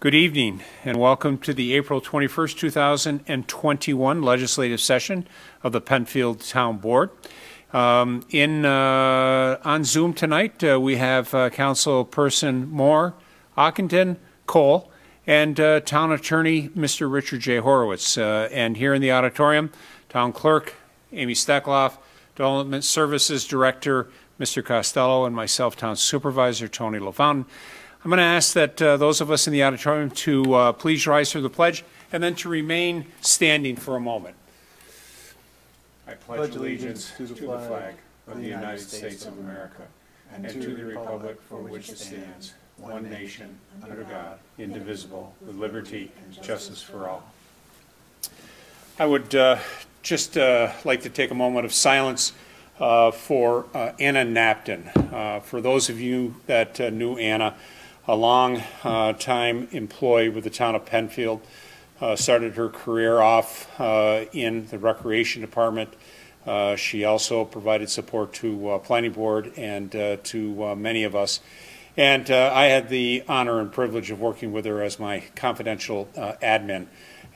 Good evening and welcome to the April 21st, 2021 legislative session of the Penfield Town Board. On Zoom tonight we have Councilperson Moore, Ockenden, Cole, and Town Attorney Mr. Richard J. Horowitz. And here in the auditorium, Town Clerk Amy Steckloff, Development Services Director Mr. Costello, and myself, Town Supervisor Tony LaFountain. I'm going to ask that those of us in the auditorium to please rise for the pledge and then to remain standing for a moment. I pledge allegiance to the flag of the United States of America and to the republic for which it stands, one nation, under God, indivisible, with liberty and justice for all. I would just like to take a moment of silence for Anna Napton. For those of you that knew Anna, a long time employee with the town of Penfield, started her career off in the recreation department. She also provided support to planning board and to many of us. And I had the honor and privilege of working with her as my confidential admin.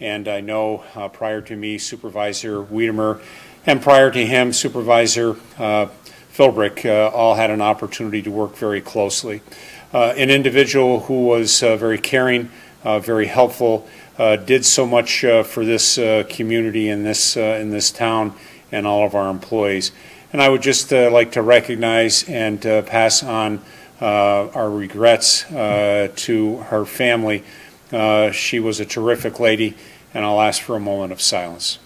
And I know prior to me, Supervisor Wiedemer, and prior to him, Supervisor Philbrick, all had an opportunity to work very closely. An individual who was very caring, very helpful, did so much for this community in this town and all of our employees. And I would just like to recognize and pass on our regrets to her family. She was a terrific lady, and I'll ask for a moment of silence.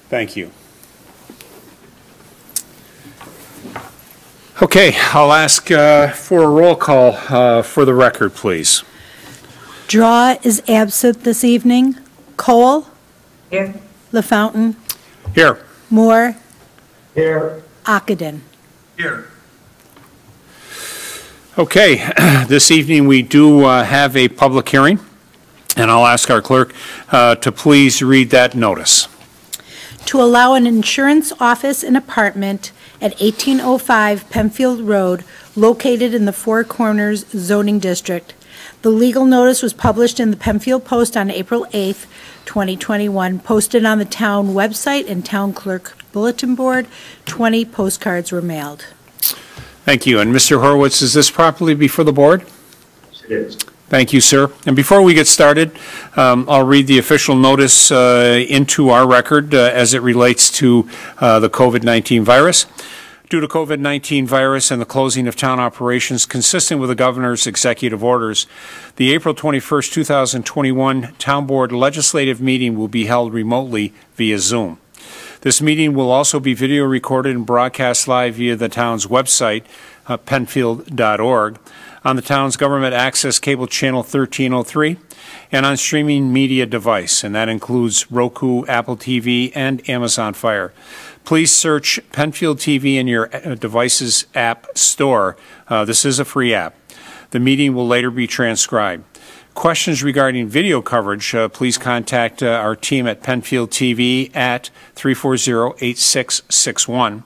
Thank you. Okay, I'll ask for a roll call for the record, please. Draw is absent this evening. Cole? Here. LaFountain? Here. Moore? Here. Ockenden? Here. Okay, this evening we do have a public hearing, and I'll ask our clerk to please read that notice. To allow an insurance office and apartment at 1805 Penfield Road, located in the Four Corners zoning district. The legal notice was published in the Penfield Post on April 8th, 2021, posted on the town website and town clerk bulletin board. 20 postcards were mailed. Thank you. And Mr. Horowitz, is this properly before the board? It is. Thank you, sir. And before we get started, I'll read the official notice into our record as it relates to the COVID-19 virus. Due to COVID-19 virus and the closing of town operations consistent with the governor's executive orders, the April 21st, 2021 Town Board legislative meeting will be held remotely via Zoom. This meeting will also be video recorded and broadcast live via the town's website, penfield.org, on the town's government access cable channel 1303, and on streaming media device, and that includes Roku, Apple TV, and Amazon Fire. Please search Penfield TV in your device's app store. This is a free app. The meeting will later be transcribed. Questions regarding video coverage, please contact our team at Penfield TV at 340-8661.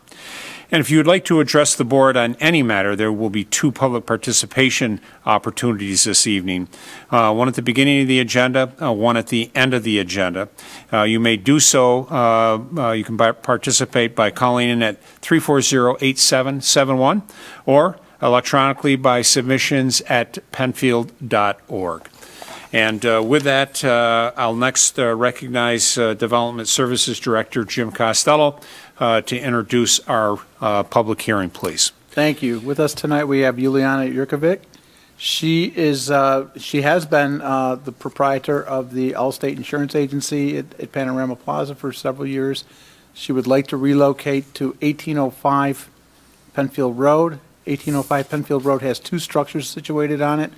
And if you would like to address the board on any matter, there will be 2 public participation opportunities this evening. One at the beginning of the agenda, one at the end of the agenda. You may do so, you can participate by calling in at 340-8771 or electronically by submissions at penfield.org. And with that, I'll next recognize Development Services Director Jim Costello to introduce our public hearing, please. Thank you. With us tonight we have Juliana Yurkovic. She has been the proprietor of the Allstate Insurance Agency at Panorama Plaza for several years. She would like to relocate to 1805 Penfield Road. 1805 Penfield Road has 2 structures situated on it.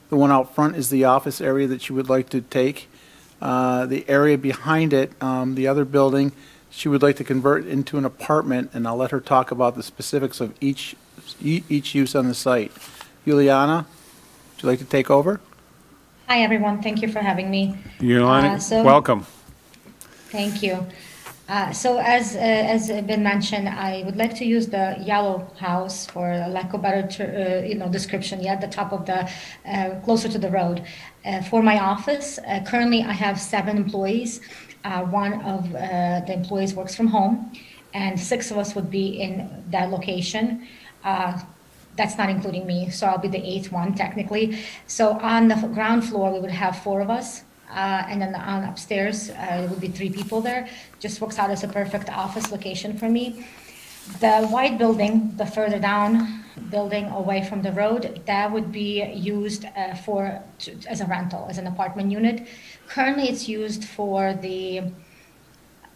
The one out front is the office area that she would like to take. The area behind it, the other building, she would like to convert into an apartment, and I'll let her talk about the specifics of each use on the site. Juliana, would you like to take over? Hi, everyone. Thank you for having me. Juliana, welcome. Thank you. So as been mentioned, I would like to use the yellow house for lack of better description. Yeah, at the top of the closer to the road. For my office, currently I have 7 employees. One of the employees works from home, and 6 of us would be in that location. That's not including me, so I'll be the 8th one technically. So on the ground floor, we would have 4 of us. And then on upstairs, it would be 3 people there. Just works out as a perfect office location for me. The white building, the further down building away from the road, that would be used as a rental, as an apartment unit. Currently, it's used for the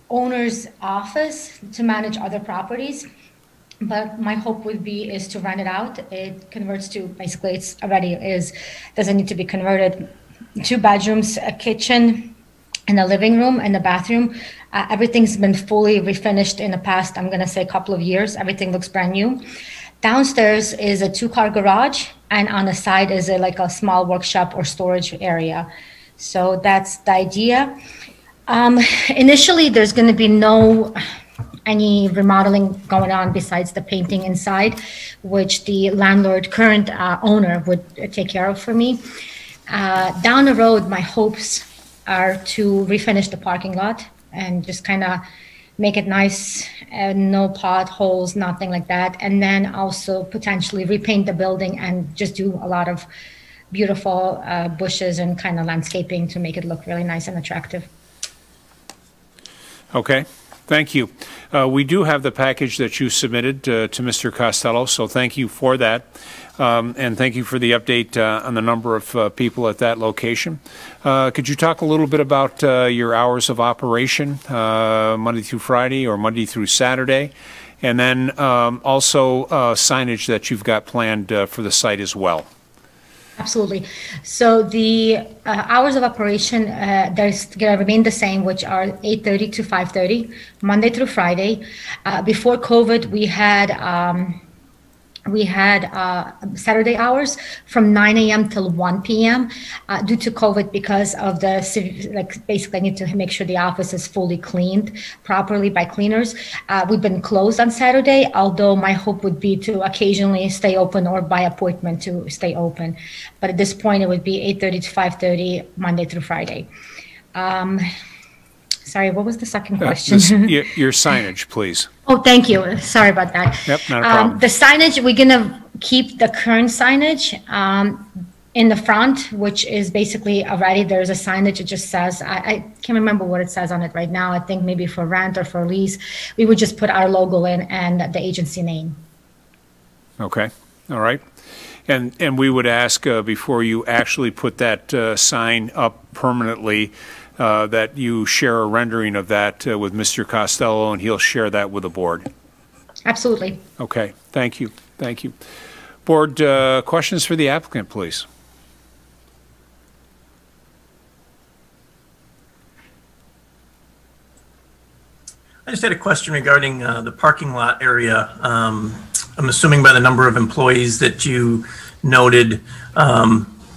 owner's office to manage other properties. But my hope would be is to rent it out. It converts to, basically, doesn't need to be converted. 2 bedrooms, a kitchen, and a living room and a bathroom. Everything's been fully refinished in the past, I'm gonna say a couple of years. Everything looks brand new. Downstairs is a 2-car garage, and on the side is like a small workshop or storage area. So that's the idea. Initially, there's gonna be any remodeling going on besides the painting inside, which the landlord, current owner, would take care of for me. Down the road, my hopes are to refinish the parking lot and just kind of make it nice, no potholes, nothing like that. And then also potentially repaint the building and just do a lot of beautiful bushes and kind of landscaping to make it look really nice and attractive. Okay. Thank you. We do have the package that you submitted to Mr. Costello, so thank you for that. And thank you for the update on the number of people at that location. Could you talk a little bit about your hours of operation, Monday through Friday or Monday through Saturday? And then also signage that you've got planned for the site as well. Absolutely. So the hours of operation, there's going to remain the same, which are 8:30 to 5:30, Monday through Friday. Before COVID, we had Saturday hours from 9 a.m. till 1 p.m. Due to COVID, because of basically I need to make sure the office is fully cleaned properly by cleaners. We've been closed on Saturday, although my hope would be to occasionally stay open or by appointment to stay open. But at this point, it would be 8:30 to 5:30, Monday through Friday. Sorry, what was the second question? Your signage, please. Oh, thank you. Sorry about that. Yep, not a problem. The signage, we're going to keep the current signage in the front, which is basically already, there's a signage. It just says, I can't remember what it says on it right now. I think maybe for rent or for lease, we would just put our logo in and the agency name. Okay. All right. And we would ask before you actually put that sign up permanently, that you share a rendering of that with Mr. Costello, and he'll share that with the board. Absolutely. Okay, thank you. Thank you. Board, questions for the applicant, please. I just had a question regarding the parking lot area. I'm assuming by the number of employees that you noted,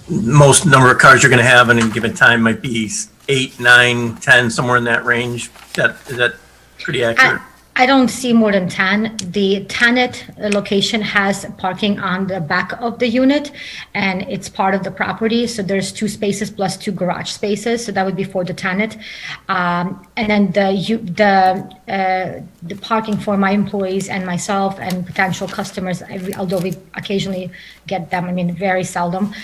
most number of cars you're going to have in a given time might be 8, 9, 10, somewhere in that range. Is that pretty accurate? I don't see more than 10. The tenant location has parking on the back of the unit, and it's part of the property. So there's 2 spaces plus 2 garage spaces. So that would be for the tenant. And then the parking for my employees and myself and potential customers, although we occasionally get them, I mean, very seldom,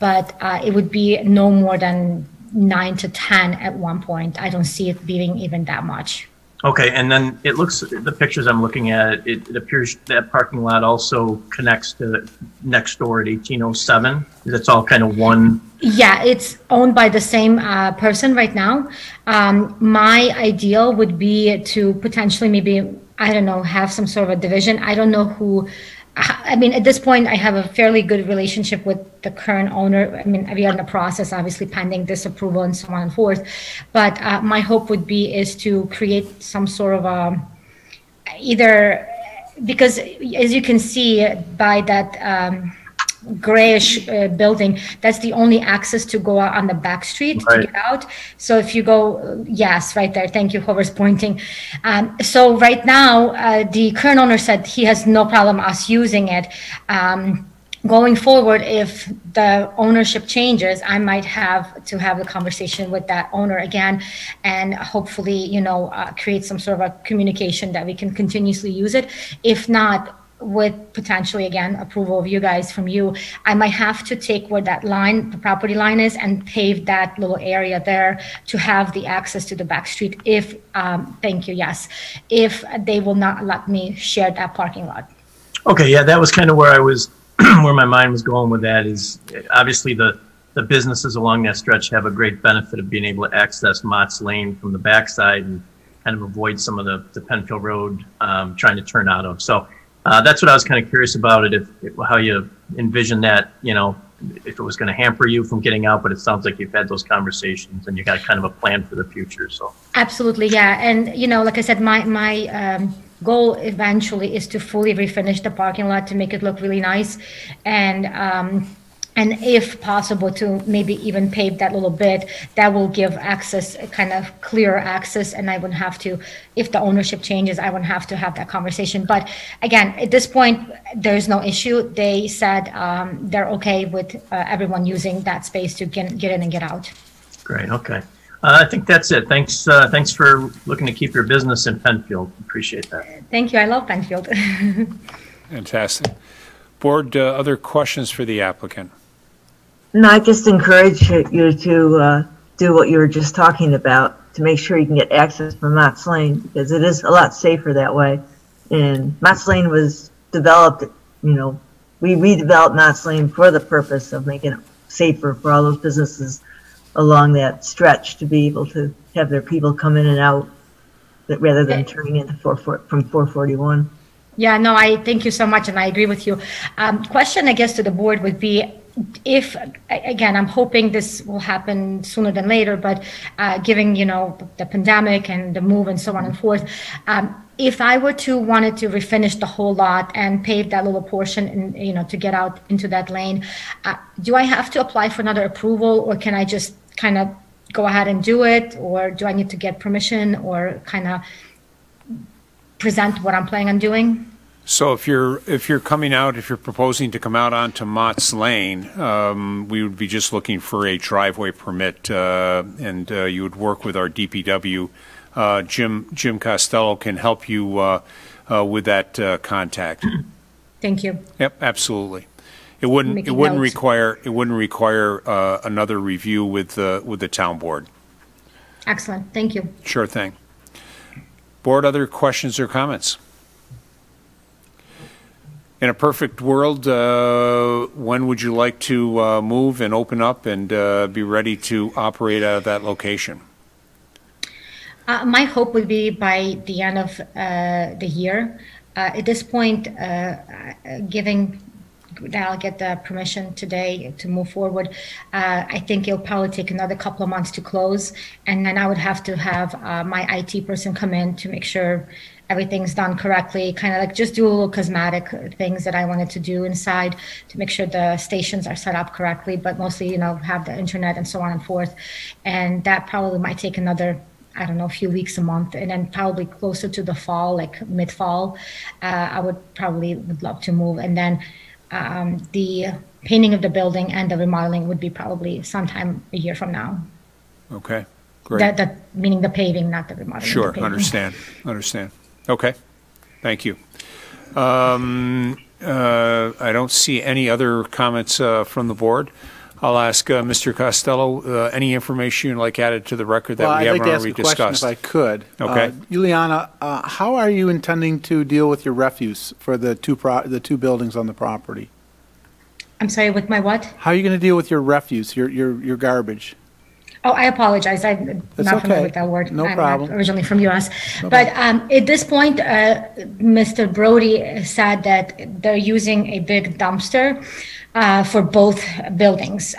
but it would be no more than 9 to 10 at one point. I don't see it being even that much. Okay, and then it looks, the pictures I'm looking at, it appears that parking lot also connects to next door at 1807. That's all kind of one? Yeah, it's owned by the same person right now. My ideal would be to potentially maybe, I don't know, have some sort of a division. I don't know who. I mean, at this point, I have a fairly good relationship with the current owner. I mean, we are in the process, obviously, pending disapproval and so on and forth. But my hope would be is to create some sort of either, because as you can see by that grayish building, that's the only access to go out on the back street to Right. get out. So if you go, yes, right there. Thank you, whoever's pointing. So right now, the current owner said he has no problem us using it. Going forward, if the ownership changes, I might have to have a conversation with that owner again, and hopefully, you know, create some sort of a communication that we can continuously use it. If not, with potentially, again, approval of you guys, from you, I might have to take where that line, the property line is, and pave that little area there to have the access to the back street if, thank you, yes, if they will not let me share that parking lot. Okay, yeah, that was kind of where I was, where my mind was going with that is obviously the businesses along that stretch have a great benefit of being able to access Mott's Lane from the backside and kind of avoid some of the Penfield Road trying to turn out of. So that's what I was kind of curious about it, how you envision that, you know, if it was going to hamper you from getting out, but it sounds like you've had those conversations and you got kind of a plan for the future. So Absolutely, yeah. And, you know, like I said, my goal eventually is to fully refinish the parking lot to make it look really nice. And if possible, to maybe even pave that little bit, that will give access, kind of clearer access, and I wouldn't have to, if the ownership changes, I wouldn't have to have that conversation. But again, at this point, there's no issue. They said they're okay with everyone using that space to get in and get out. great, okay. I think that's it. Thanks for looking to keep your business in Penfield. Appreciate that. Thank you. I love Penfield. Fantastic. Board, other questions for the applicant? No, I just encourage you to do what you were just talking about, to make sure you can get access from Mott's Lane, because it is a lot safer that way. And Mott's Lane was developed, you know, we redeveloped Mott's Lane for the purpose of making it safer for all those businesses along that stretch to be able to have their people come in and out, that rather than turning into from 441. Yeah, no, I thank you so much, and I agree with you. Question, I guess, to the board would be, if, again, I'm hoping this will happen sooner than later, but given, you know, the pandemic and the move and so on and forth, if I were to wanted to refinish the whole lot and pave that little portion, and, you know, to get out into that lane, do I have to apply for another approval, or can I just kind of go ahead and do it, or do I need to get permission, or kind of present what I'm planning on doing? So if you're coming out, if you're proposing to come out onto Mott's Lane, we would be just looking for a driveway permit, and you would work with our DPW. Jim Costello can help you with that contact. Thank you. Yep, absolutely. It wouldn't require another review with the town board. Excellent. Thank you. Sure thing. Board, other questions or comments? In a perfect world, when would you like to move and open up and be ready to operate out of that location? My hope would be by the end of the year. At this point, giving that I'll get the permission today to move forward, I think it'll probably take another couple of months to close, and then I would have to have my IT person come in to make sure everything's done correctly, kind of like just do a little cosmetic things that I wanted to do inside to make sure the stations are set up correctly, but mostly, you know, have the internet and so on and forth. And that probably might take another, I don't know, a few weeks, a month, and then probably closer to the fall, like mid-fall, I would love to move. And then the painting of the building and the remodeling would be probably sometime a year from now. Okay, great. That meaning the paving, not the remodeling. Sure, the paving. understand. Okay, thank you. I don't see any other comments from the board. I'll ask Mr. Costello, any information you'd like added to the record that we haven't already discussed? I'd like to ask a question if I could. Okay. Juliana, how are you intending to deal with your refuse for the two buildings on the property? I'm sorry, with my what? How are you going to deal with your refuse, your garbage? Oh, I apologize. I'm not familiar with that word. No I'm problem. not originally from U.S. But at this point, Mr. Brody said that they're using a big dumpster for both buildings.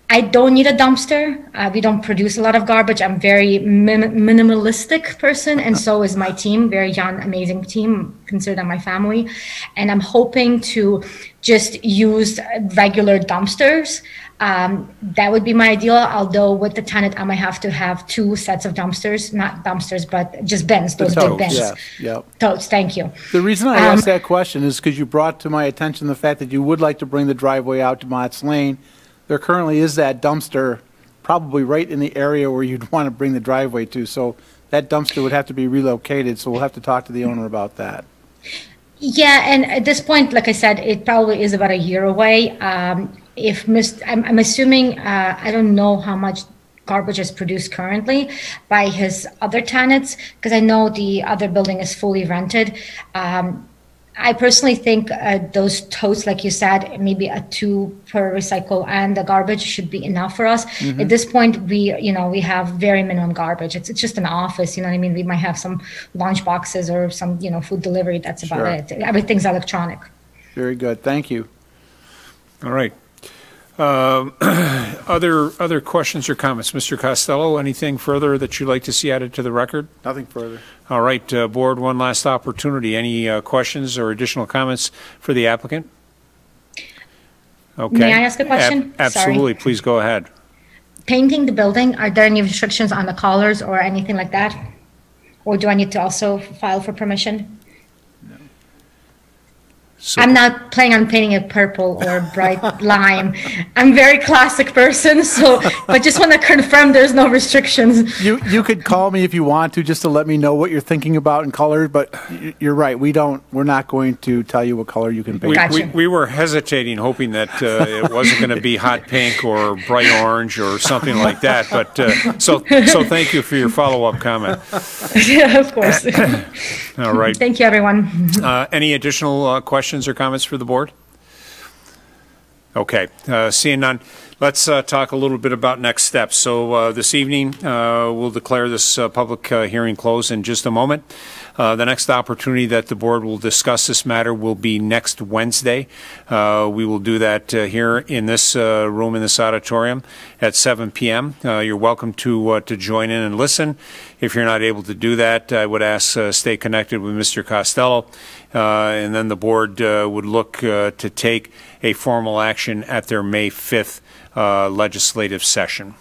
I don't need a dumpster. We don't produce a lot of garbage. I'm very minimalistic person, and so is my team. Very young, amazing team. Consider them my family, and I'm hoping to just use regular dumpsters. That would be my ideal. Although with the tenant, I might have to have 2 sets of dumpsters, not dumpsters, but just bins. Those big bins. Yeah. Totes. Thank you. The reason I asked that question is because you brought to my attention the fact that you would like to bring the driveway out to Mott's Lane. There currently is that dumpster probably right in the area where you'd want to bring the driveway to. So that dumpster would have to be relocated. So we'll have to talk to the owner about that. Yeah, and at this point, like I said, it probably is about a year away. I'm assuming, I don't know how much garbage is produced currently by his other tenants, because I know the other building is fully rented. I personally think those totes, like you said, maybe a 2 per recycle and the garbage should be enough for us. At this point, we have very minimum garbage. It's just an office, you know what I mean? We might have some lunch boxes or some, food delivery. That's about it. Everything's electronic. Very good. Thank you. All right. Other questions or comments? Mr. Costello, anything further that you'd like to see added to the record? Nothing further. All right, board, one last opportunity. Any questions or additional comments for the applicant? Okay. May I ask a question? Absolutely. Sorry. Please go ahead. Painting the building, are there any restrictions on the colors or anything like that? Or do I need to also file for permission? So, I'm not planning on painting it purple or bright lime. I'm a very classic person, but just want to confirm there's no restrictions. You could call me if you want to, just to let me know what you're thinking about in color, but you're right. We're not going to tell you what color you can paint. Gotcha. we were hesitating, hoping that it wasn't going to be hot pink or bright orange or something like that. But so thank you for your follow-up comment. Yeah, of course. All right. Thank you, everyone. Any additional questions or comments for the board? Okay, seeing none, let's talk a little bit about next steps. So this evening, we'll declare this public hearing closed in just a moment. The next opportunity that the board will discuss this matter will be next Wednesday. We will do that here in this room, in this auditorium at 7 p.m. You're welcome to join in and listen. If you're not able to do that, I would ask stay connected with Mr. Costello, and then the board would look to take a formal action at their May 5th legislative session.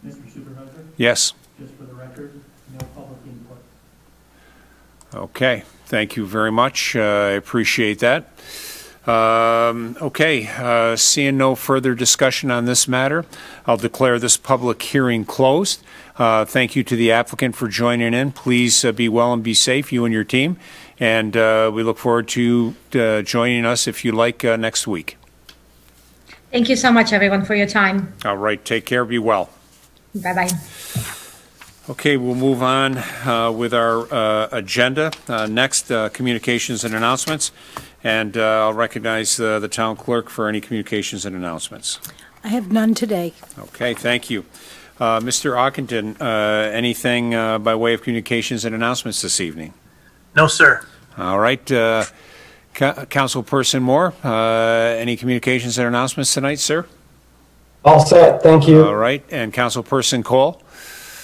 Mr. Supervisor? Yes. Just for the record, no public input. Okay, thank you very much. I appreciate that. Okay, seeing no further discussion on this matter, I'll declare this public hearing closed. Thank you to the applicant for joining in. Please be well and be safe, you and your team. And we look forward to joining us, if you like, next week. Thank you so much, everyone, for your time. All right, take care. Be well. Bye-bye. Okay, we'll move on with our agenda. Next, communications and announcements. And I'll recognize the town clerk for any communications and announcements. I have none today. Okay, thank you. Mr. Ockenden, anything by way of communications and announcements this evening? No, sir. All right. Councilperson Moore, any communications and announcements tonight, sir? All set, thank you. All right. And Councilperson Cole?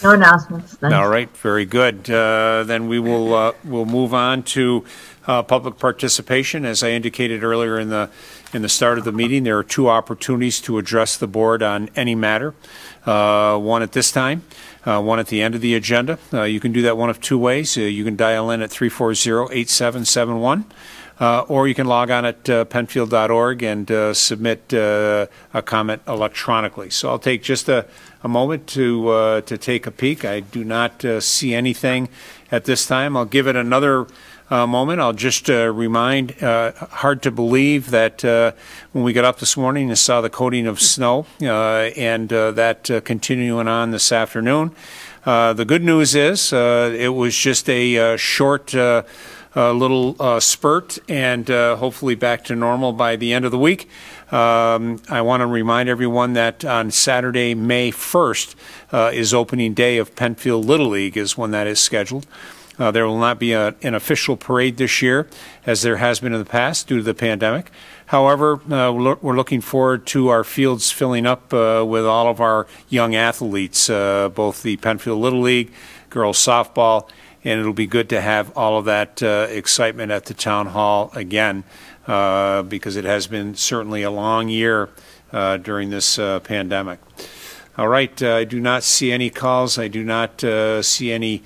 No announcements. Thanks. All right, very good. Then we will we'll move on to public participation. As I indicated earlier in the start of the meeting, there are 2 opportunities to address the board on any matter. One at this time, one at the end of the agenda. You can do that one of 2 ways. You can dial in at 340-8771. Or you can log on at penfield.org and submit a comment electronically. So I'll take just a moment to take a peek. I do not see anything at this time. I'll give it another moment. I'll just remind, hard to believe that when we got up this morning and saw the coating of snow and that continuing on this afternoon. The good news is it was just a short little spurt and hopefully back to normal by the end of the week. I want to remind everyone that on Saturday, May 1st is opening day of Penfield Little League is when that is scheduled. There will not be an official parade this year, as there has been in the past due to the pandemic. However, we're looking forward to our fields filling up with all of our young athletes, both the Penfield Little League, girls softball, and it'll be good to have all of that excitement at the town hall again, because it has been certainly a long year during this pandemic. All right, I do not see any calls. I do not see any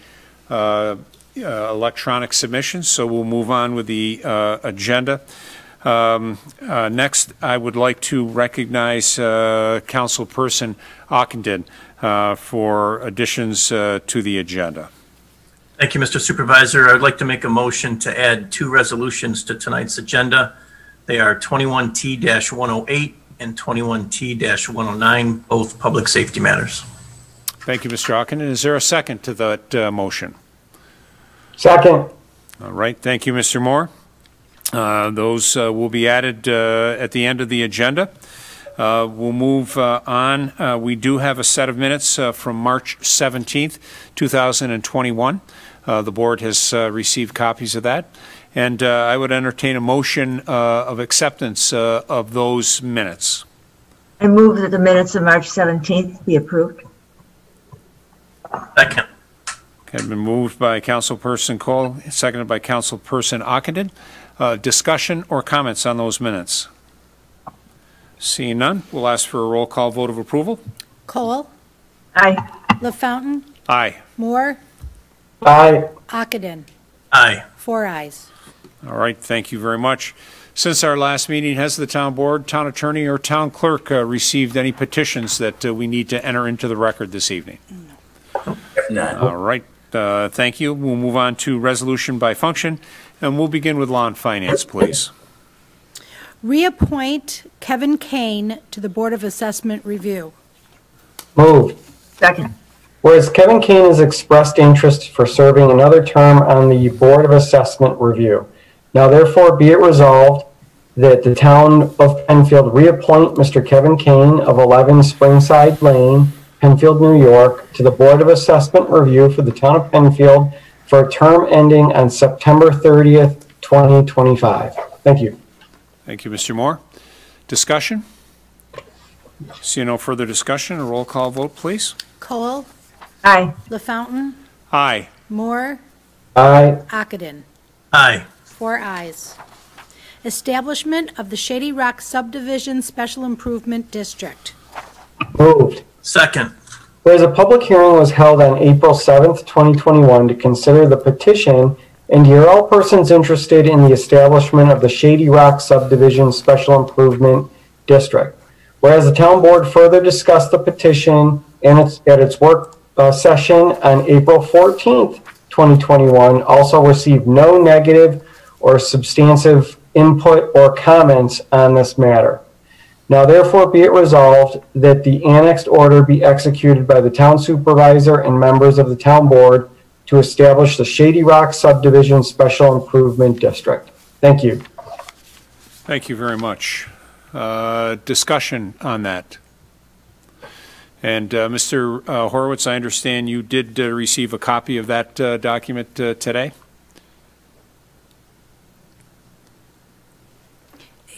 electronic submissions, so we'll move on with the agenda. Next, I would like to recognize Councilperson Ockenden for additions to the agenda. Thank you, Mr. Supervisor. I would like to make a motion to add 2 resolutions to tonight's agenda. They are 21T-108 and 21T-109, both public safety matters. Thank you, Mr. Ockenden. Is there a second to that motion? Second. All right. Thank you, Mr. Moore. Those will be added at the end of the agenda. We'll move on. We do have a set of minutes from March 17th, 2021. The board has received copies of that. And I would entertain a motion of acceptance of those minutes. I move that the minutes of March 17th be approved. Second. Okay, been moved by Councilperson Cole, seconded by Councilperson Ockenden. Discussion or comments on those minutes? Seeing none, we'll ask for a roll call vote of approval. Cole? Aye. LaFountain? Aye. Moore? Aye. Ockenden? Aye. 4 ayes. All right, thank you very much. Since our last meeting, has the town board, town attorney, or town clerk received any petitions that we need to enter into the record this evening? None. All right, thank you. We'll move on to resolution by function, and we'll begin with law and finance, please. Reappoint Kevin Kane to the Board of Assessment Review. Moved. Second. Whereas Kevin Kane has expressed interest for serving another term on the Board of Assessment Review. Now therefore be it resolved that the town of Penfield reappoint Mr. Kevin Kane of 11 Springside Lane, Penfield, New York, to the Board of Assessment Review for the town of Penfield for a term ending on September 30th, 2025. Thank you. Thank you, Mr. Moore. Discussion? See no further discussion. A roll call vote, please. Cole? Aye. LaFountain? Aye. Moore? Aye. Ockenden? Aye. 4 ayes. Establishment of the Shady Rock Subdivision Special Improvement District. Moved. Second. Whereas a public hearing was held on April 7th, 2021 to consider the petition and hear all persons interested in the establishment of the Shady Rock Subdivision Special Improvement District. Whereas the town board further discussed the petition at its work session on April 14th, 2021, also received no negative or substantive input or comments on this matter. Now therefore be it resolved that the annexed order be executed by the town supervisor and members of the town board to establish the Shady Rock Subdivision Special Improvement District. Thank you. Thank you very much. Discussion on that. And Mr. Horowitz, I understand you did receive a copy of that document today?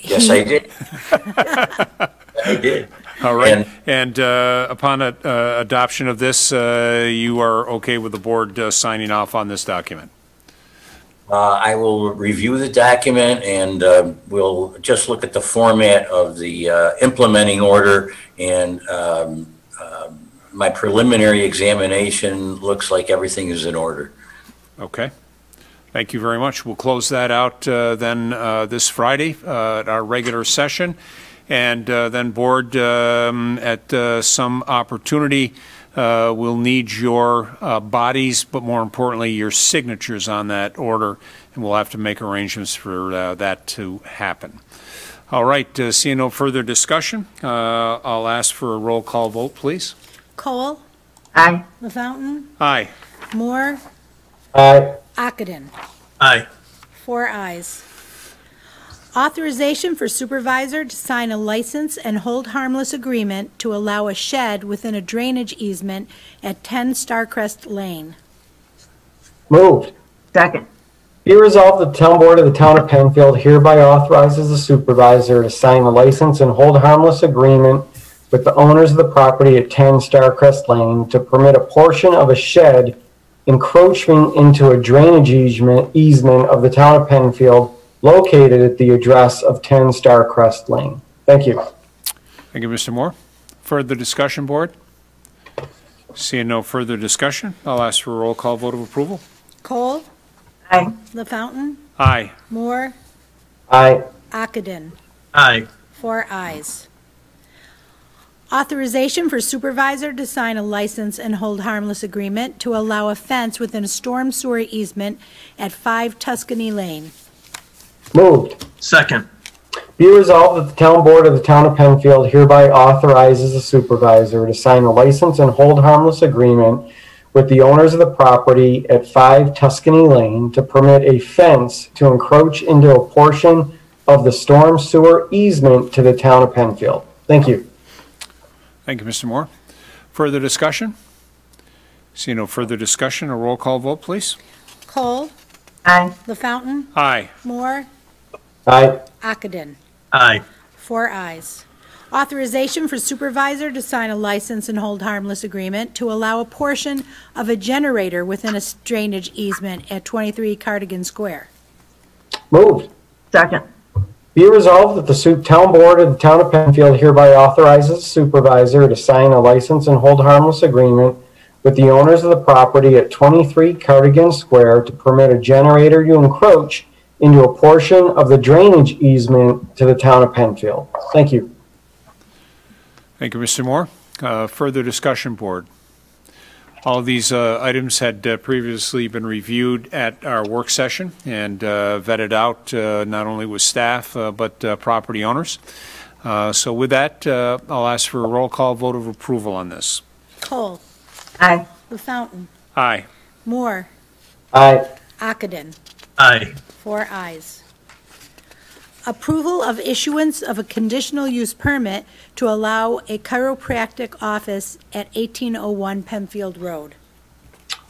Yes, I did. I did. All right. And upon adoption of this, you are okay with the board signing off on this document? I will review the document and we'll just look at the format of the implementing order, and my preliminary examination looks like everything is in order. Okay. Thank you very much. We'll close that out then this Friday at our regular session. And then board at some opportunity will need your bodies, but more importantly, your signatures on that order. And we'll have to make arrangements for that to happen. All right, seeing no further discussion, I'll ask for a roll call vote, please. Cole? Aye. LaFountain? Aye. Moore? Aye. Ockenden? Aye. 4 ayes. Authorization for supervisor to sign a license and hold harmless agreement to allow a shed within a drainage easement at 10 Starcrest Lane. Moved. Second. Be resolved that the town board of the town of Penfield hereby authorizes the supervisor to sign a license and hold harmless agreement with the owners of the property at 10 Starcrest Lane to permit a portion of a shed encroaching into a drainage easement of the town of Penfield located at the address of 10 Starcrest Lane. Thank you. Thank you, Mr. Moore. Further discussion, board? Seeing no further discussion, I'll ask for a roll call vote of approval. Cole? Aye. LaFountain? Aye. Moore? Aye. Ockenden? Aye. 4 ayes. Authorization for supervisor to sign a license and hold harmless agreement to allow a fence within a storm sewer easement at 5 Tuscany Lane. Moved. Second. Be resolved that the town board of the town of Penfield hereby authorizes the supervisor to sign a license and hold harmless agreement with the owners of the property at 5 Tuscany Lane to permit a fence to encroach into a portion of the storm sewer easement to the town of Penfield. Thank you. Thank you, Mr. Moore. Further discussion? See no further discussion, a roll call vote, please. Cole? Aye. LaFountain? Aye. Moore? Aye. Ockenden? Aye. 4 ayes. Authorization for supervisor to sign a license and hold harmless agreement to allow a portion of a generator within a drainage easement at 23 Cardigan Square. Moved. Second. Be it resolved that the town board of the town of Penfield hereby authorizes the supervisor to sign a license and hold harmless agreement with the owners of the property at 23 Cardigan Square to permit a generator to encroach into a portion of the drainage easement to the town of Penfield. Thank you. Thank you, Mr. Moore. Further discussion, board. All of these items had previously been reviewed at our work session and vetted out not only with staff but property owners. So with that, I'll ask for a roll call vote of approval on this. Cole? Aye. LaFountain? Aye. Moore? Aye. Ockenden? Aye. 4 ayes. Approval of issuance of a conditional use permit to allow a chiropractic office at 1801 Penfield Road.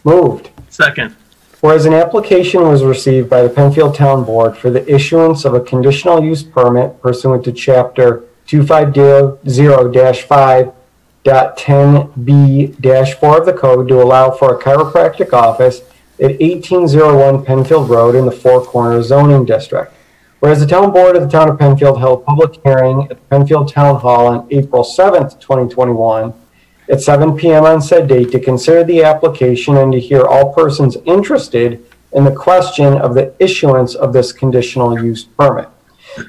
Moved. Second. Whereas an application was received by the Penfield Town Board for the issuance of a conditional use permit pursuant to Chapter 250.5.10b-4 of the Code to allow for a chiropractic office at 1801 Penfield Road in the Four Corners zoning district. Whereas the Town Board of the Town of Penfield held a public hearing at the Penfield Town Hall on April 7th, 2021 at 7 p.m. on said date to consider the application and to hear all persons interested in the question of the issuance of this conditional use permit.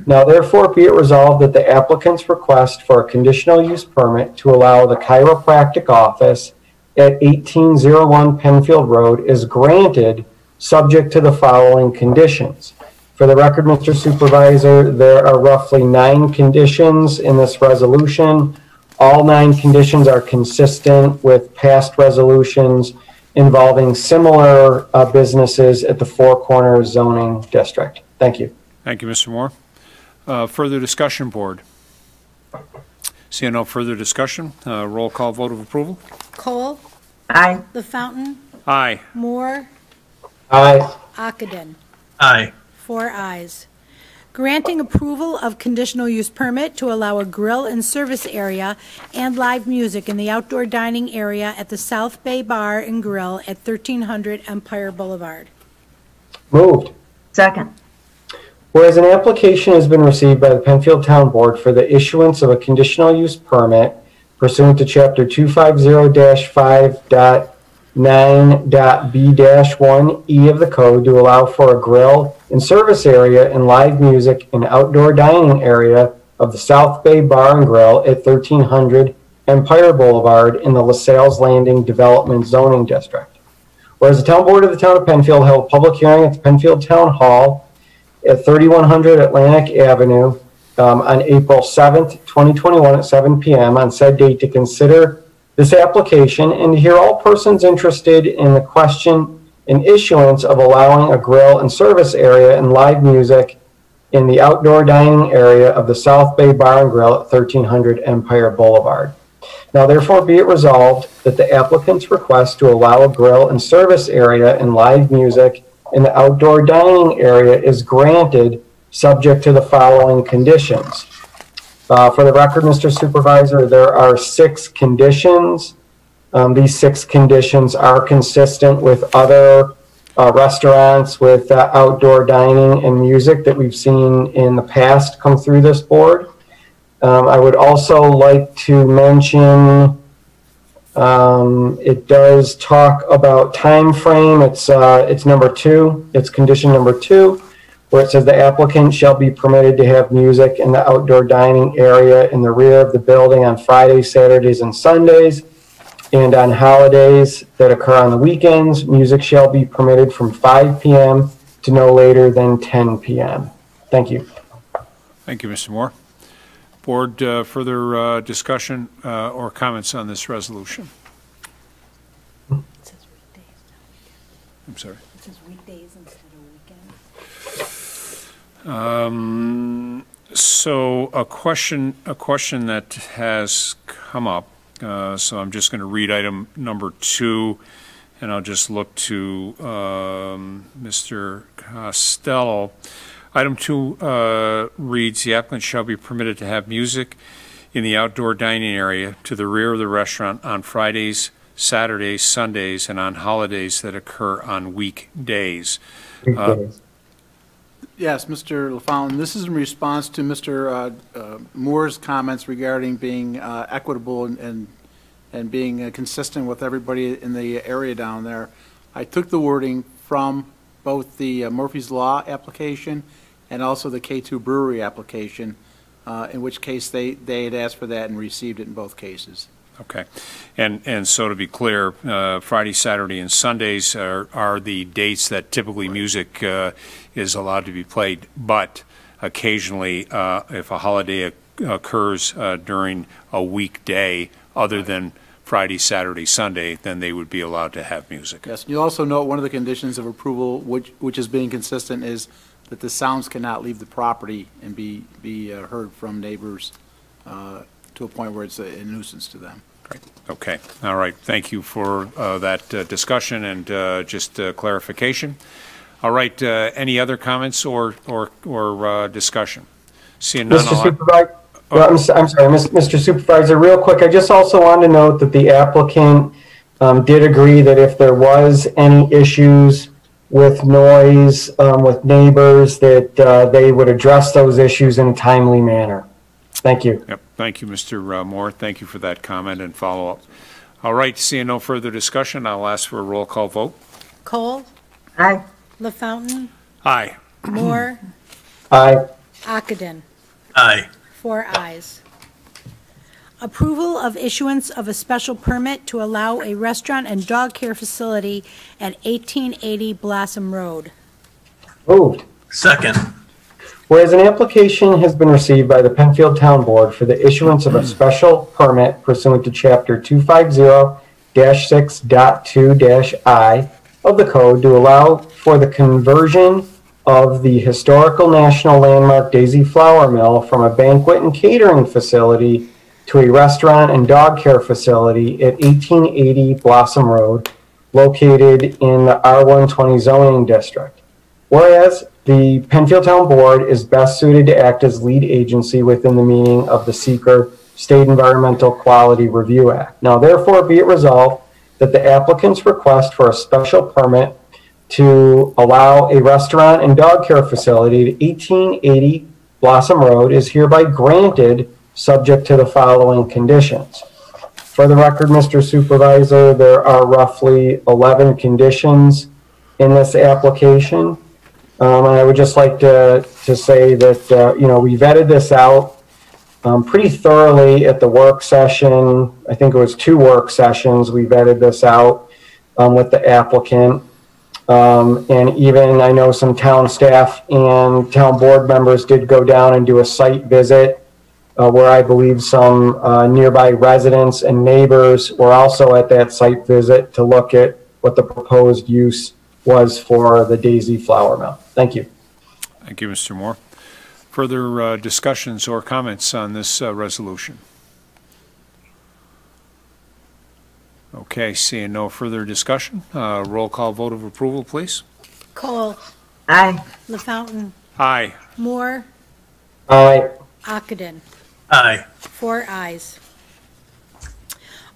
Now therefore be it resolved that the applicant's request for a conditional use permit to allow the chiropractic office at 1801 Penfield Road is granted subject to the following conditions. For the record, Mr. Supervisor, there are roughly 9 conditions in this resolution. All 9 conditions are consistent with past resolutions involving similar businesses at the Four Corners zoning district. Thank you. Thank you, Mr. Moore. Further discussion, board. Seeing no further discussion, roll call vote of approval. Cole? Aye. LaFountain? Aye. Moore? Aye. Ockenden? Aye. 4 ayes. Granting approval of conditional use permit to allow a grill and service area and live music in the outdoor dining area at the South Bay Bar and Grill at 1300 Empire Boulevard. Moved. Second. Whereas an application has been received by the Penfield Town Board for the issuance of a conditional use permit pursuant to Chapter 250-5.9.b-1e of the Code to allow for a grill and service area and live music and outdoor dining area of the South Bay Bar and Grill at 1300 Empire Boulevard in the LaSalle's Landing Development Zoning District. Whereas the Town Board of the Town of Penfield held a public hearing at the Penfield Town Hall at 3100 Atlantic Avenue on April 7th, 2021 at 7 p.m. on said date to consider this application and to hear all persons interested in the question and issuance of allowing a grill and service area and live music in the outdoor dining area of the South Bay Bar and Grill at 1300 Empire Boulevard. Now therefore be it resolved that the applicant's request to allow a grill and service area and live music in the outdoor dining area is granted subject to the following conditions. For the record, Mr. Supervisor, there are 6 conditions. These 6 conditions are consistent with other restaurants with outdoor dining and music that we've seen in the past come through this board. I would also like to mention it does talk about time frame. It's number 2. It's condition number 2, where it says the applicant shall be permitted to have music in the outdoor dining area in the rear of the building on Fridays, Saturdays, and Sundays, and on holidays that occur on the weekends. Music shall be permitted from 5 p.m. to no later than 10 p.m. Thank you. Thank you, Mr. Moore. Board, further discussion or comments on this resolution? It says weekdays, not weekends. I'm sorry. It says weekdays instead of weekends. So a question that has come up. So I'm just going to read item number 2, and I'll just look to Mr. Costello. Item 2 reads, the applicant shall be permitted to have music in the outdoor dining area to the rear of the restaurant on Fridays, Saturdays, Sundays, and on holidays that occur on weekdays. Yes, Mr. LaFawn, this is in response to Mr. Moore's comments regarding being equitable and being consistent with everybody in the area down there. I took the wording from both the Murphy's Law application and also the K2 Brewery application, in which case they had asked for that and received it in both cases. Okay. And so to be clear, Friday, Saturday, and Sundays are the dates that typically music is allowed to be played, but occasionally if a holiday occurs during a weekday other than Friday, Saturday, Sunday, then they would be allowed to have music. Yes. You also note one of the conditions of approval, which is being consistent, is that the sounds cannot leave the property and be heard from neighbors to a point where it's a nuisance to them. Great. Okay. All right. Thank you for that discussion and just clarification. All right. Any other comments or discussion? Seeing none. Mr. Supervisor, I'm sorry, Mr. Supervisor, real quick, I just also wanted to note that the applicant did agree that if there was any issues with noise with neighbors, that they would address those issues in a timely manner. Thank you. Yep. Thank you, Mr. Moore. Thank you for that comment and follow-up. All right. Seeing no further discussion, I'll ask for a roll call vote. Cole? Aye. LaFountain? Aye. Moore? Aye. Ockenden? Aye. 4 ayes. Approval of issuance of a special permit to allow a restaurant and dog care facility at 1880 Blossom Road. Moved. Second. Whereas an application has been received by the Penfield Town Board for the issuance of a special permit pursuant to Chapter 250-6.2-I of the Code to allow for the conversion of the historical national landmark Daisy Flour Mill from a banquet and catering facility to a restaurant and dog care facility at 1880 Blossom Road, located in the R120 zoning district. Whereas the Penfield Town Board is best suited to act as lead agency within the meaning of the SEQR State Environmental Quality Review Act. Now, therefore, be it resolved that the applicant's request for a special permit to allow a restaurant and dog care facility at 1880 Blossom Road is hereby granted, subject to the following conditions. For the record, Mr. Supervisor, there are roughly 11 conditions in this application. And I would just like to say that, we vetted this out pretty thoroughly at the work session. I think it was 2 work sessions. We vetted this out with the applicant. And even I know some town staff and town board members did go down and do a site visit where I believe some nearby residents and neighbors were also at that site visit to look at what the proposed use was for the Daisy Flour Mill. Thank you. Thank you, Mr. Moore. Further discussions or comments on this resolution? Okay, seeing no further discussion, roll call vote of approval, please. Cole. Aye. LaFountain. Aye. Moore. Aye. Ockenden. Aye. 4 ayes.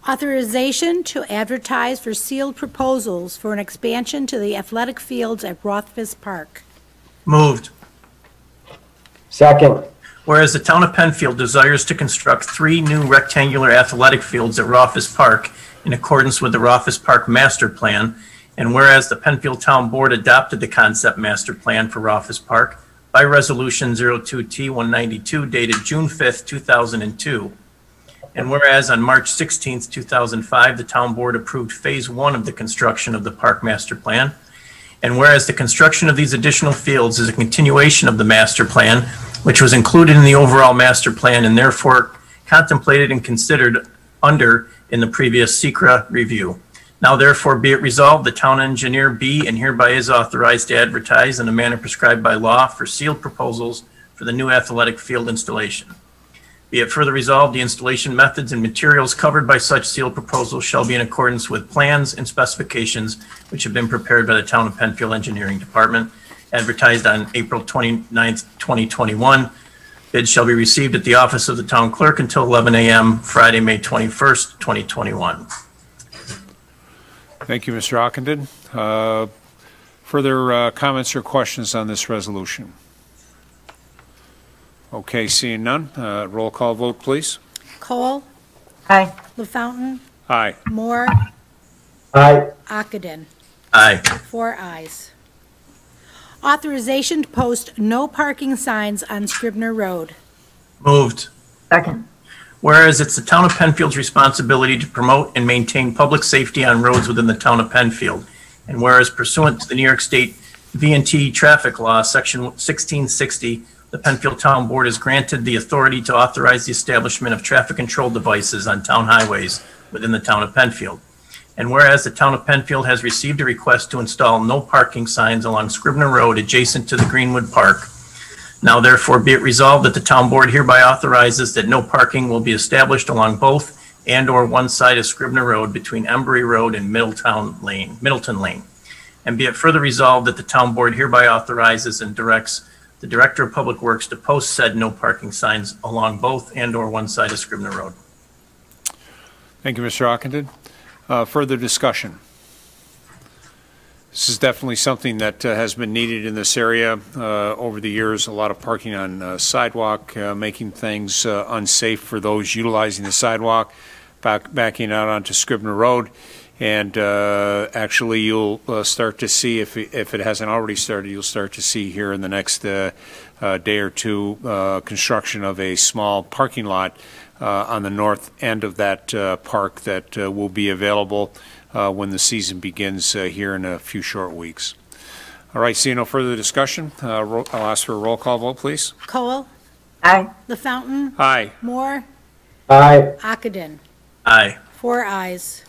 Authorization to advertise for sealed proposals for an expansion to the athletic fields at Rothfuss Park. Moved. Second. Whereas the town of Penfield desires to construct 3 new rectangular athletic fields at Rothfuss Park in accordance with the Rothfuss Park Master Plan, and whereas the Penfield Town Board adopted the concept master plan for Rothfuss Park by Resolution 02T192 dated June 5th, 2002, and whereas on March 16th, 2005, the Town Board approved Phase 1 of the construction of the Park Master Plan, and whereas the construction of these additional fields is a continuation of the master plan, which was included in the overall master plan and therefore contemplated and considered under in the previous SECRA review. Now therefore be it resolved, the town engineer be and hereby is authorized to advertise in the manner prescribed by law for sealed proposals for the new athletic field installation. Be it further resolved, the installation methods and materials covered by such sealed proposals shall be in accordance with plans and specifications which have been prepared by the Town of Penfield Engineering Department, advertised on April 29th, 2021. Bids shall be received at the office of the town clerk until 11 a.m. Friday, May 21st, 2021. Thank you, Mr. Ockenden. Further comments or questions on this resolution? Okay, seeing none, roll call vote, please. Cole. Aye. LaFountain. Aye. Moore. Aye. Ockenden. Aye. 4 ayes. Authorization to post no parking signs on Scribner Road. Moved. Second. Whereas it's the town of Penfield's responsibility to promote and maintain public safety on roads within the town of Penfield, and whereas pursuant to the New York State V&T traffic law, section 1660, the Penfield Town Board is granted the authority to authorize the establishment of traffic control devices on town highways within the town of Penfield. And whereas the town of Penfield has received a request to install no parking signs along Scribner Road adjacent to the Greenwood Park, now therefore be it resolved that the town board hereby authorizes that no parking will be established along both and or one side of Scribner Road between Embry Road and Middleton Lane. And be it further resolved that the town board hereby authorizes and directs the Director of Public Works to post said no parking signs along both and or one side of Scribner Road. Thank you, Mr. Ockenden. Further discussion? This is definitely something that has been needed in this area over the years. A lot of parking on sidewalk, making things unsafe for those utilizing the sidewalk, backing out onto Scribner Road. And actually, you'll start to see, if it hasn't already started, you'll start to see here in the next day or two construction of a small parking lot on the north end of that park that will be available when the season begins here in a few short weeks. All right, seeing no further discussion, I'll ask for a roll call vote, please. Cole. Aye. LaFountain. Aye. Moore. Aye. Ockenden. Aye. 4 ayes.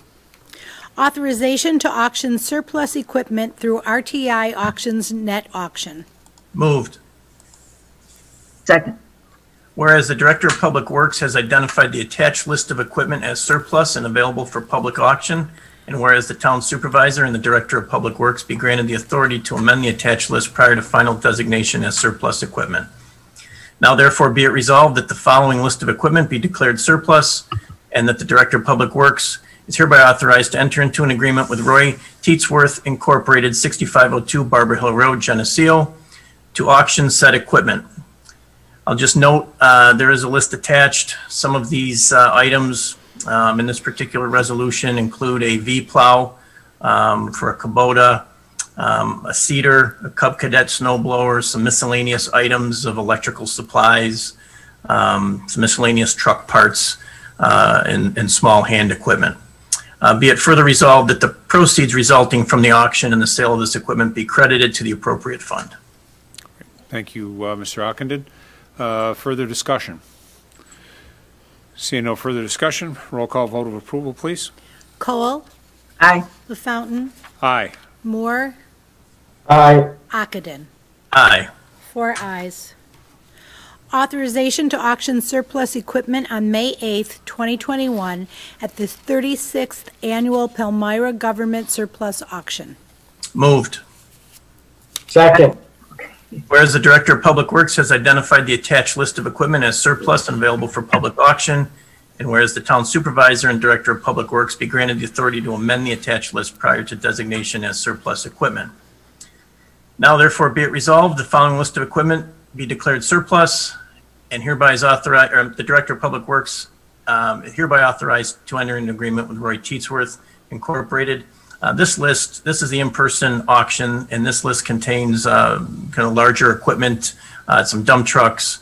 Authorization to auction surplus equipment through RTI Auctions Net Auction. Moved. Second. Whereas the Director of Public Works has identified the attached list of equipment as surplus and available for public auction, and whereas the Town Supervisor and the Director of Public Works be granted the authority to amend the attached list prior to final designation as surplus equipment. Now therefore be it resolved that the following list of equipment be declared surplus, and that the Director of Public Works is hereby authorized to enter into an agreement with Roy Teetsworth Incorporated, 6502 Barber Hill Road, Geneseo, to auction said equipment. I'll just note there is a list attached. Some of these items in this particular resolution include a V-plow for a Kubota, a Cedar, a Cub Cadet snow blower, some miscellaneous items of electrical supplies, some miscellaneous truck parts, and small hand equipment. Be it further resolved that the proceeds resulting from the auction and the sale of this equipment be credited to the appropriate fund. Thank you, Mr. Ockenden. Further discussion? Seeing no further discussion, roll call vote of approval, please. Cole. Aye. LaFountain. Aye. Moore. Aye. Ockenden. Aye. 4 ayes. Authorization to auction surplus equipment on May 8th, 2021 at the 36th Annual Palmyra Government Surplus Auction. Moved. Second. Whereas the Director of Public Works has identified the attached list of equipment as surplus and available for public auction, and whereas the Town Supervisor and Director of Public Works be granted the authority to amend the attached list prior to designation as surplus equipment. Now therefore be it resolved, the following list of equipment be declared surplus, and hereby is authorized, or the Director of Public Works hereby authorized to enter an agreement with Roy Teetsworth Incorporated. This is the in-person auction, and this list contains kind of larger equipment, some dump trucks,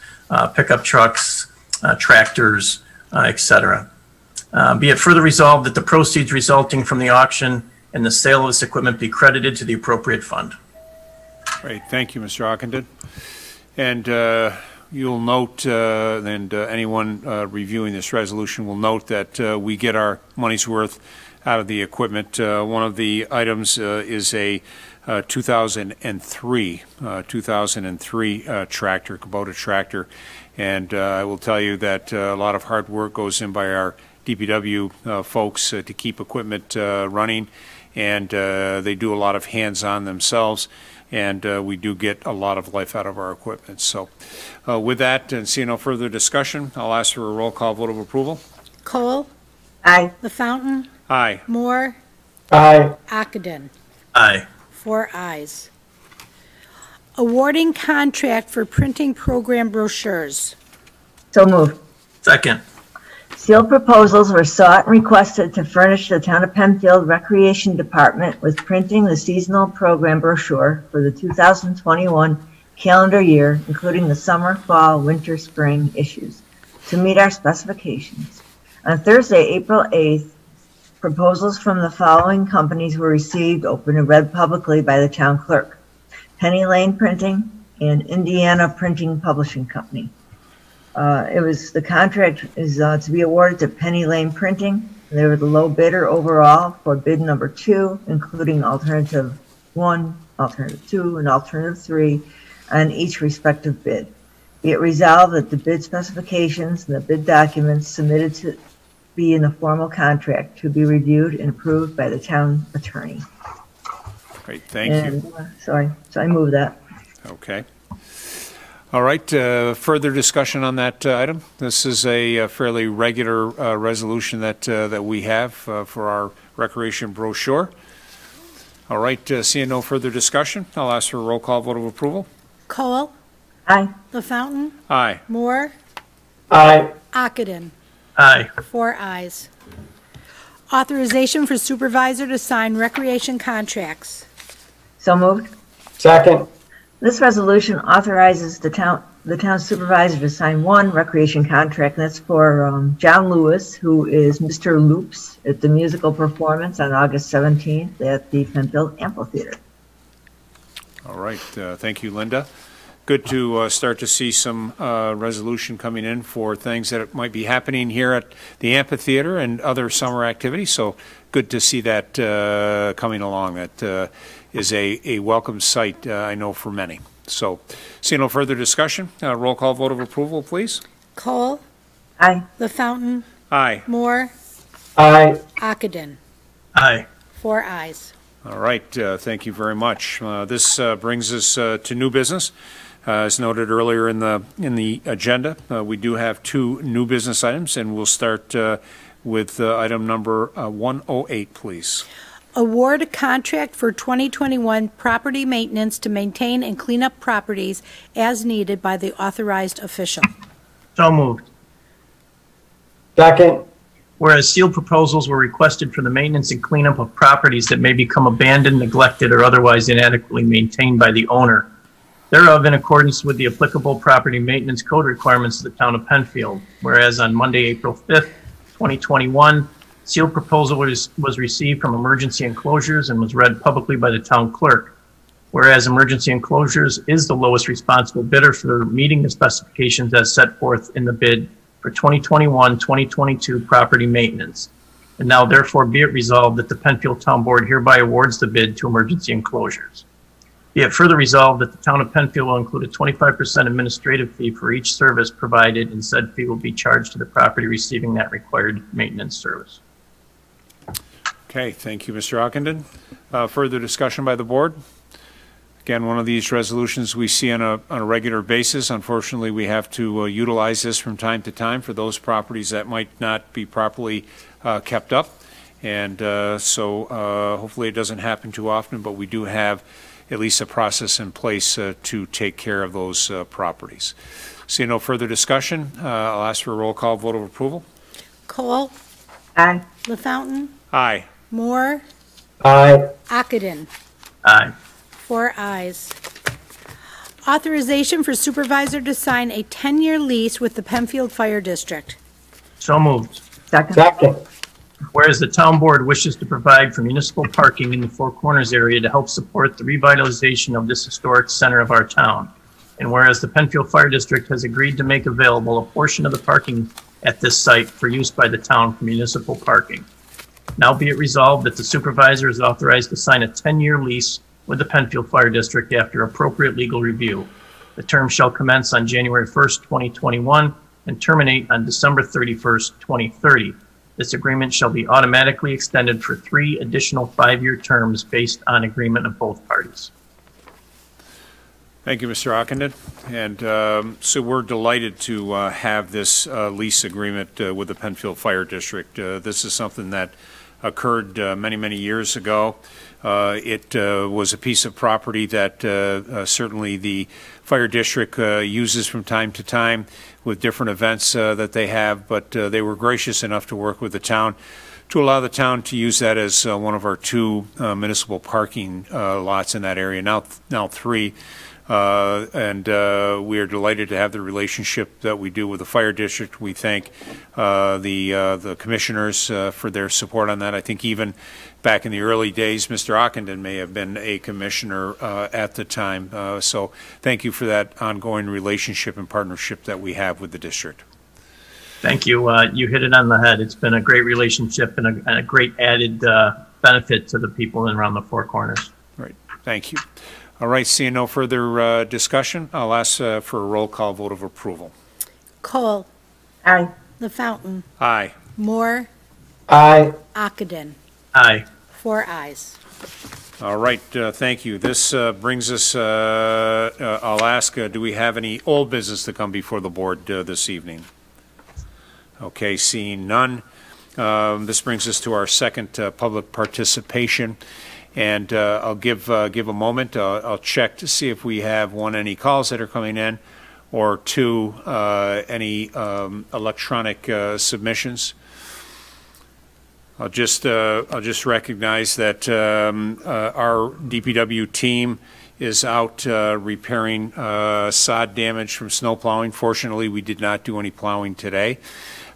pickup trucks, tractors, etc. Be it further resolved that the proceeds resulting from the auction and the sale of this equipment be credited to the appropriate fund. Great, thank you, Mr. Ockenden. And you'll note, and anyone reviewing this resolution will note that we get our money's worth out of the equipment. One of the items is a 2003 tractor, Kubota tractor, and I will tell you that a lot of hard work goes in by our DPW folks to keep equipment running, and they do a lot of hands-on themselves, and we do get a lot of life out of our equipment. So with that, and seeing no further discussion, I'll ask for a roll call vote of approval. Cole? Aye. The Fountain? Aye. Moore? Aye. Ockenden? Aye. 4 ayes. Awarding contract for printing program brochures. So moved. Second. Sealed proposals were sought and requested to furnish the Town of Penfield Recreation Department with printing the seasonal program brochure for the 2021 calendar year, including the summer, fall, winter, spring issues, to meet our specifications. On Thursday, April 8th, proposals from the following companies were received, opened and read publicly by the town clerk: Penny Lane Printing and Indiana Printing Publishing Company. The contract is to be awarded to Penny Lane Printing. They were the low bidder overall for bid number 2, including alternative 1, alternative 2, and alternative 3 on each respective bid. Be it resolved that the bid specifications and the bid documents submitted to be in the formal contract to be reviewed and approved by the town attorney. Great, thank you. So I move that. Okay. All right, further discussion on that item. This is a fairly regular resolution that we have for our recreation brochure. All right, seeing no further discussion, I'll ask for a roll call vote of approval. Cole? Aye. The Fountain? Aye. Moore? Aye. Ockenden? Aye. 4 ayes. Authorization for supervisor to sign recreation contracts. So moved. Second. This resolution authorizes the town supervisor to sign one recreation contract, and that's for John Lewis, who is Mr. Loops, at the musical performance on August 17th at the Penfield Amphitheater. All right, thank you, Linda. Good to start to see some resolution coming in for things that might be happening here at the amphitheater and other summer activities. So good to see that coming along. That is a welcome sight, I know, for many. So, seeing no further discussion, roll call vote of approval, please. Cole? Aye. The Fountain? Aye. Moore? Aye. Ockenden? Aye. 4 ayes. All right, thank you very much. This brings us to new business. As noted earlier in the agenda, we do have 2 new business items, and we'll start with item number 108, please. Award a contract for 2021 property maintenance to maintain and clean up properties as needed by the authorized official. So moved. Second. Whereas sealed proposals were requested for the maintenance and cleanup of properties that may become abandoned, neglected, or otherwise inadequately maintained by the owner thereof, in accordance with the applicable property maintenance code requirements of the town of Penfield. Whereas on Monday, April 5th, 2021, sealed proposal was received from Emergency Enclosures and was read publicly by the town clerk. Whereas Emergency Enclosures is the lowest responsible bidder for meeting the specifications as set forth in the bid for 2021-2022 property maintenance. And now therefore be it resolved that the Penfield Town Board hereby awards the bid to Emergency Enclosures. Be it further resolved that the town of Penfield will include a 25% administrative fee for each service provided, and said fee will be charged to the property receiving that required maintenance service. Okay, thank you, Mr. Ockenden. Further discussion by the board? Again, one of these resolutions we see on a regular basis. Unfortunately, we have to utilize this from time to time for those properties that might not be properly kept up. And so hopefully it doesn't happen too often, but we do have at least a process in place to take care of those properties. Seeing no further discussion, I'll ask for a roll call vote of approval. Cole. Aye. LaFountain. Aye. Moore. Aye. Ockenden. Aye. 4 ayes. Authorization for supervisor to sign a 10-year lease with the Penfield Fire District. So moved. Second. Second. Whereas the town board wishes to provide for municipal parking in the Four Corners area to help support the revitalization of this historic center of our town. And whereas the Penfield Fire District has agreed to make available a portion of the parking at this site for use by the town for municipal parking. Now be it resolved that the supervisor is authorized to sign a 10-year lease with the Penfield Fire District after appropriate legal review. The term shall commence on January 1st, 2021 and terminate on December 31st, 2030. This agreement shall be automatically extended for 3 additional 5-year terms based on agreement of both parties. Thank you, Mr. Ockenden. And so we're delighted to have this lease agreement with the Penfield Fire District. This is something that occurred many, many years ago. It was a piece of property that certainly the fire district uses from time to time with different events that they have, but they were gracious enough to work with the town to allow the town to use that as one of our 2 municipal parking lots in that area, now 3. And we are delighted to have the relationship that we do with the fire district. We thank the commissioners for their support on that. I think even back in the early days, Mr. Ockenden may have been a commissioner at the time. So thank you for that ongoing relationship and partnership that we have with the district. Thank you. You hit it on the head. It's been a great relationship and a great added benefit to the people around the Four Corners. Right. Thank you. All right. Seeing no further discussion, I'll ask for a roll call vote of approval. Cole. Aye. LaFountain. Aye. Moore. Aye. Ockenden. Aye. 4 ayes. All right. Thank you. This brings us, I'll ask, do we have any old business to come before the board this evening? Okay. Seeing none. This brings us to our second public participation. And I'll give a moment. I'll check to see if we have, 1, any calls that are coming in, or 2, any electronic submissions. I'll just recognize that our DPW team is out repairing sod damage from snow plowing. Fortunately, we did not do any plowing today,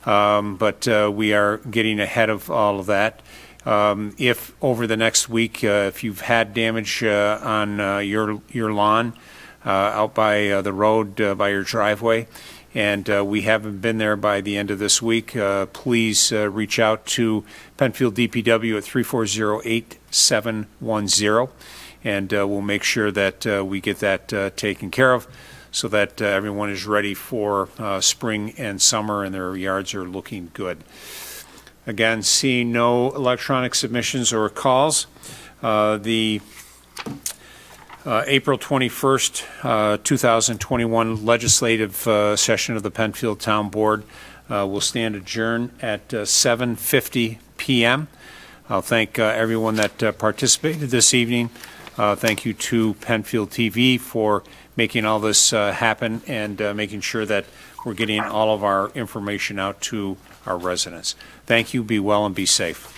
but we are getting ahead of all of that. If over the next week, if you've had damage on your lawn out by the road, by your driveway, and we haven't been there by the end of this week, please reach out to Penfield DPW at 340-8710, and we'll make sure that we get that taken care of so that everyone is ready for spring and summer and their yards are looking good. Again, seeing no electronic submissions or calls, the April 21st, 2021 legislative session of the Penfield Town Board will stand adjourned at 7:50 p.m. I'll thank everyone that participated this evening. Thank you to Penfield TV for making all this happen and making sure that we're getting all of our information out to our residents. Thank you. Be well and be safe.